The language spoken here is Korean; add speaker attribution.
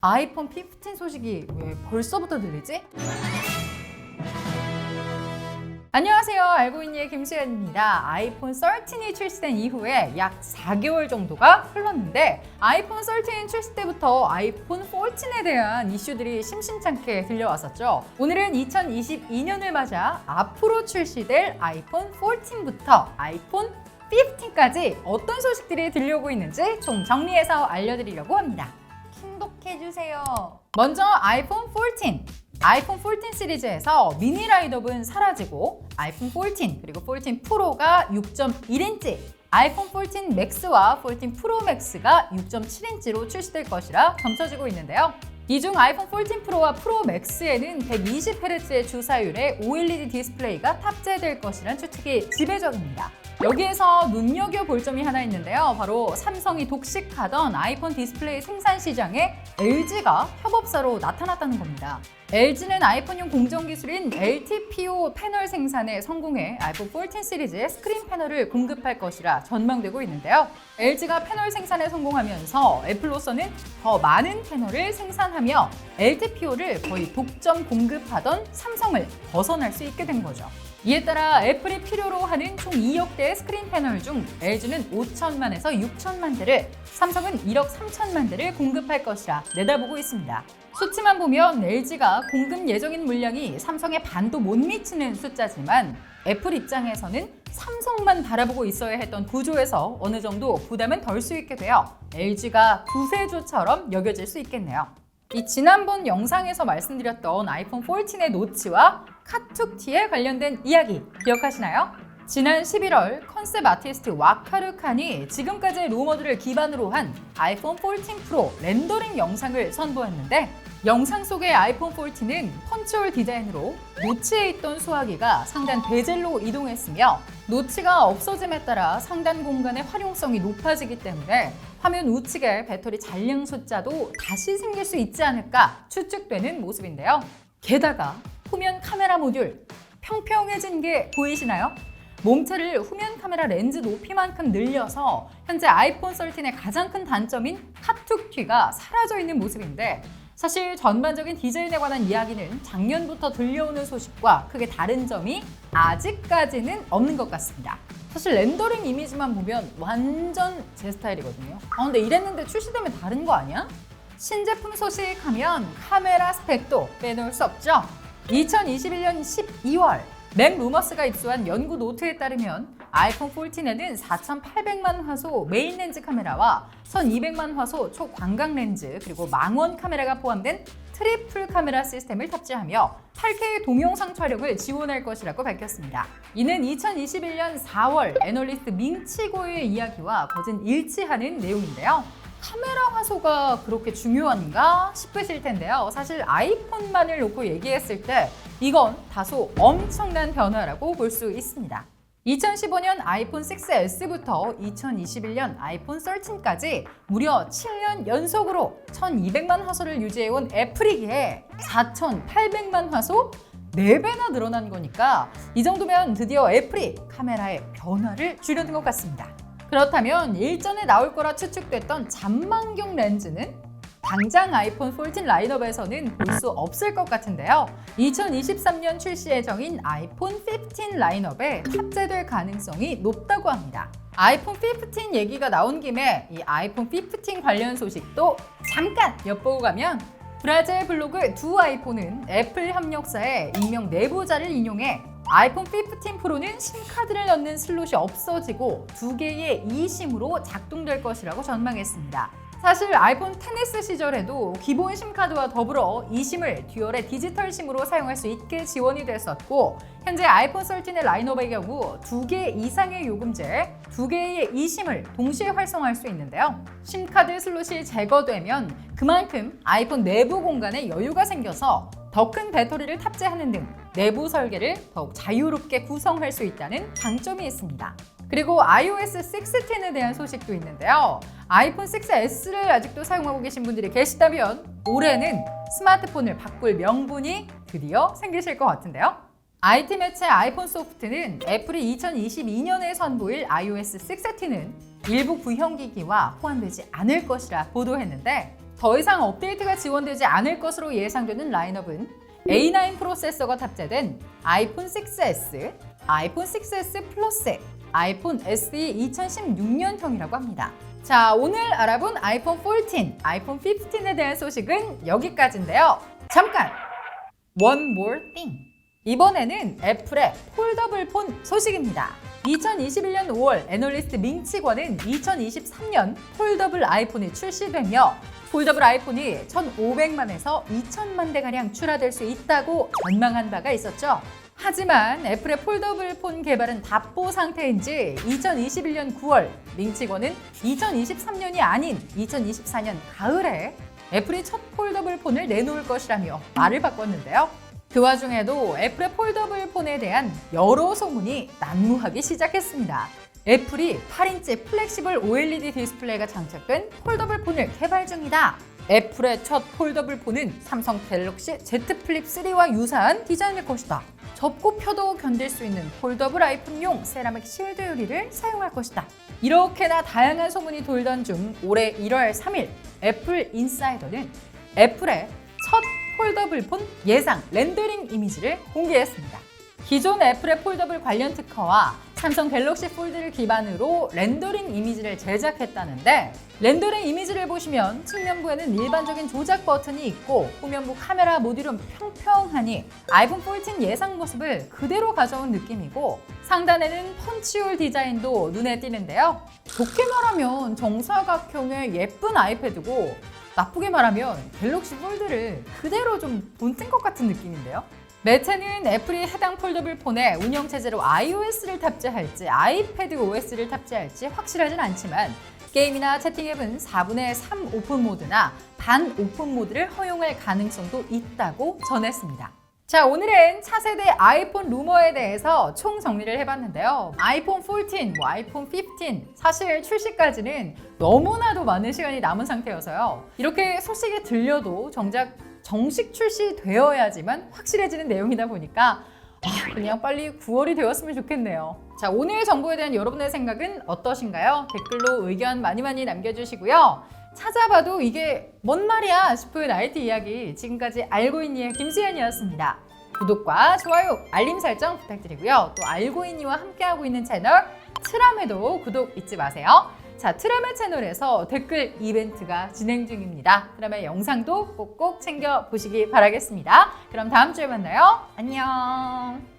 Speaker 1: 아이폰 15 소식이 왜 벌써부터 들리지? 안녕하세요. 알고 있니의 김수현입니다. 아이폰 13이 출시된 이후에 약 4개월 정도가 흘렀는데 아이폰 13 출시 때부터 아이폰 14에 대한 이슈들이 심심찮게 들려왔었죠. 오늘은 2022년을 맞아 앞으로 출시될 아이폰 14부터 아이폰 15까지 어떤 소식들이 들려오고 있는지 좀 정리해서 알려드리려고 합니다. kindok해주세요. 먼저 아이폰 14. 아이폰 14 시리즈에서 미니 라인업은 사라지고 아이폰 14 그리고 14 프로가 6.1인치, 아이폰 14 맥스와 14 프로 맥스가 6.7인치로 출시될 것이라 점쳐지고 있는데요. 이 중 아이폰 14 프로와 프로 맥스에는 120Hz의 주사율의 OLED 디스플레이가 탑재될 것이란 추측이 지배적입니다. 여기에서 눈여겨볼 점이 하나 있는데요. 바로 삼성이 독식하던 아이폰 디스플레이 생산 시장에 LG가 협업사로 나타났다는 겁니다. LG는 아이폰용 공정기술인 LTPO 패널 생산에 성공해 아이폰 14 시리즈의 스크린 패널을 공급할 것이라 전망되고 있는데요. LG가 패널 생산에 성공하면서 애플로서는 더 많은 패널을 생산하며 LTPO를 거의 독점 공급하던 삼성을 벗어날 수 있게 된 거죠. 이에 따라 애플이 필요로 하는 총 2억 대의 스크린 패널 중 LG는 5천만에서 6천만 대를, 삼성은 1억 3천만 대를 공급할 것이라 내다보고 있습니다. 수치만 보면 LG가 공급 예정인 물량이 삼성의 반도 못 미치는 숫자지만 애플 입장에서는 삼성만 바라보고 있어야 했던 구조에서 어느 정도 부담은 덜 수 있게 되어 LG가 구세주처럼 여겨질 수 있겠네요. 이 지난번 영상에서 말씀드렸던 아이폰 14의 노치와 카툭티에 관련된 이야기 기억하시나요? 지난 11월 컨셉 아티스트 와카르칸이 지금까지의 루머들을 기반으로 한 아이폰 14 프로 렌더링 영상을 선보였는데, 영상 속의 아이폰 14는 펀치홀 디자인으로 노치에 있던 수화기가 상단 베젤로 이동했으며 노치가 없어짐에 따라 상단 공간의 활용성이 높아지기 때문에 화면 우측에 배터리 잔량 숫자도 다시 생길 수 있지 않을까 추측되는 모습인데요. 게다가 후면 카메라 모듈 평평해진 게 보이시나요? 몸체를 후면 카메라 렌즈 높이만큼 늘려서 현재 아이폰 13의 가장 큰 단점인 카툭튀가 사라져 있는 모습인데, 사실 전반적인 디자인에 관한 이야기는 작년부터 들려오는 소식과 크게 다른 점이 아직까지는 없는 것 같습니다. 사실 렌더링 이미지만 보면 완전 제 스타일이거든요. 근데 이랬는데 출시되면 다른 거 아니야? 신제품 소식하면 카메라 스펙도 빼놓을 수 없죠. 2021년 12월 맥루머스가 입수한 연구 노트에 따르면 아이폰 14에는 4,800만 화소 메인 렌즈 카메라와 1,200만 화소 초광각 렌즈 그리고 망원 카메라가 포함된 트리플 카메라 시스템을 탑재하며 8K 동영상 촬영을 지원할 것이라고 밝혔습니다. 이는 2021년 4월 애널리스트 밍치고의 이야기와 거진 일치하는 내용인데요. 카메라 화소가 그렇게 중요한가 싶으실 텐데요. 사실 아이폰만을 놓고 얘기했을 때 이건 다소 엄청난 변화라고 볼 수 있습니다. 2015년 아이폰 6S부터 2021년 아이폰 13까지 무려 7년 연속으로 1200만 화소를 유지해온 애플이기에 4800만 화소? 4배나 늘어난 거니까 이 정도면 드디어 애플이 카메라에 변화를 주려는 것 같습니다. 그렇다면 일전에 나올 거라 추측됐던 잔망경 렌즈는 당장 아이폰 14 라인업에서는 볼 수 없을 것 같은데요. 2023년 출시 예정인 아이폰 15 라인업에 탑재될 가능성이 높다고 합니다. 아이폰 15 얘기가 나온 김에 이 아이폰 15 관련 소식도 잠깐 엿보고 가면, 브라질 블로그 두 아이폰은 애플 협력사의 익명 내부자를 인용해 아이폰 15 프로는 심카드를 넣는 슬롯이 없어지고 2개의 eSIM으로 작동될 것이라고 전망했습니다. 사실 아이폰 XS 시절에도 기본 심카드와 더불어 eSIM을 듀얼의 디지털 심으로 사용할 수 있게 지원이 됐었고, 현재 아이폰 13의 라인업의 경우 2개 이상의 요금제에 2개의 eSIM을 동시에 활성화할 수 있는데요. 심카드 슬롯이 제거되면 그만큼 아이폰 내부 공간에 여유가 생겨서 더 큰 배터리를 탑재하는 등 내부 설계를 더욱 자유롭게 구성할 수 있다는 장점이 있습니다. 그리고 iOS 16에 대한 소식도 있는데요. 아이폰 6S를 아직도 사용하고 계신 분들이 계시다면 올해는 스마트폰을 바꿀 명분이 드디어 생기실 것 같은데요. IT 매체 아이폰 소프트는 애플이 2022년에 선보일 iOS 6는 일부 구형 기기와 호환되지 않을 것이라 보도했는데, 더 이상 업데이트가 지원되지 않을 것으로 예상되는 라인업은 A9 프로세서가 탑재된 아이폰 6s, 아이폰 6s 플러스, 아이폰 SE 2016년형이라고 합니다. 자, 오늘 알아본 아이폰 14, 아이폰 15에 대한 소식은 여기까지인데요. 잠깐! One more thing. 이번에는 애플의 폴더블 폰 소식입니다. 2021년 5월 애널리스트 밍치권은 2023년 폴더블 아이폰이 출시되며 폴더블 아이폰이 1,500만에서 2,000만 대가량 출하될 수 있다고 전망한 바가 있었죠. 하지만 애플의 폴더블 폰 개발은 답보 상태인지 2021년 9월 밍치권은 2023년이 아닌 2024년 가을에 애플이 첫 폴더블 폰을 내놓을 것이라며 말을 바꿨는데요. 그 와중에도 애플의 폴더블 폰에 대한 여러 소문이 난무하기 시작했습니다. 애플이 8인치 플렉시블 OLED 디스플레이가 장착된 폴더블 폰을 개발 중이다. 애플의 첫 폴더블 폰은 삼성 갤럭시 Z 플립 3와 유사한 디자인일 것이다. 접고 펴도 견딜 수 있는 폴더블 아이폰용 세라믹 실드 유리를 사용할 것이다. 이렇게나 다양한 소문이 돌던 중 올해 1월 3일 애플 인사이더는 애플의 첫 폴더블 폰 예상 렌더링 이미지를 공개했습니다. 기존 애플의 폴더블 관련 특허와 삼성 갤럭시 폴드를 기반으로 렌더링 이미지를 제작했다는데 렌더링 이미지를 보시면 측면부에는 일반적인 조작 버튼이 있고 후면부 카메라 모듈은 평평하니 아이폰 14 예상 모습을 그대로 가져온 느낌이고 상단에는 펀치홀 디자인도 눈에 띄는데요. 좋게 말하면 정사각형의 예쁜 아이패드고 나쁘게 말하면 갤럭시 폴드를 그대로 좀 본뜬 것 같은 느낌인데요. 매체는 애플이 해당 폴더블 폰에 운영체제로 iOS를 탑재할지 아이패드 OS를 탑재할지 확실하진 않지만 게임이나 채팅 앱은 4분의 3 오픈 모드나 반 오픈 모드를 허용할 가능성도 있다고 전했습니다. 자, 오늘은 차세대 아이폰 루머에 대해서 총 정리를 해봤는데요. 아이폰 14, 아이폰 15 사실 출시까지는 너무나도 많은 시간이 남은 상태여서요. 이렇게 소식이 들려도 정작 정식 출시되어야지만 확실해지는 내용이다 보니까 그냥 빨리 9월이 되었으면 좋겠네요. 자, 오늘 정보에 대한 여러분의 생각은 어떠신가요? 댓글로 의견 많이 남겨주시고요. 찾아봐도 이게 뭔 말이야 싶은 IT 이야기 지금까지 알고 있니의 김수현이었습니다. 구독과 좋아요, 알림 설정 부탁드리고요. 또 알고 있니와 함께하고 있는 채널 트람에도 구독 잊지 마세요. 자, 트람의 채널에서 댓글 이벤트가 진행 중입니다. 트람의 영상도 꼭꼭 챙겨보시기 바라겠습니다. 그럼 다음 주에 만나요. 안녕.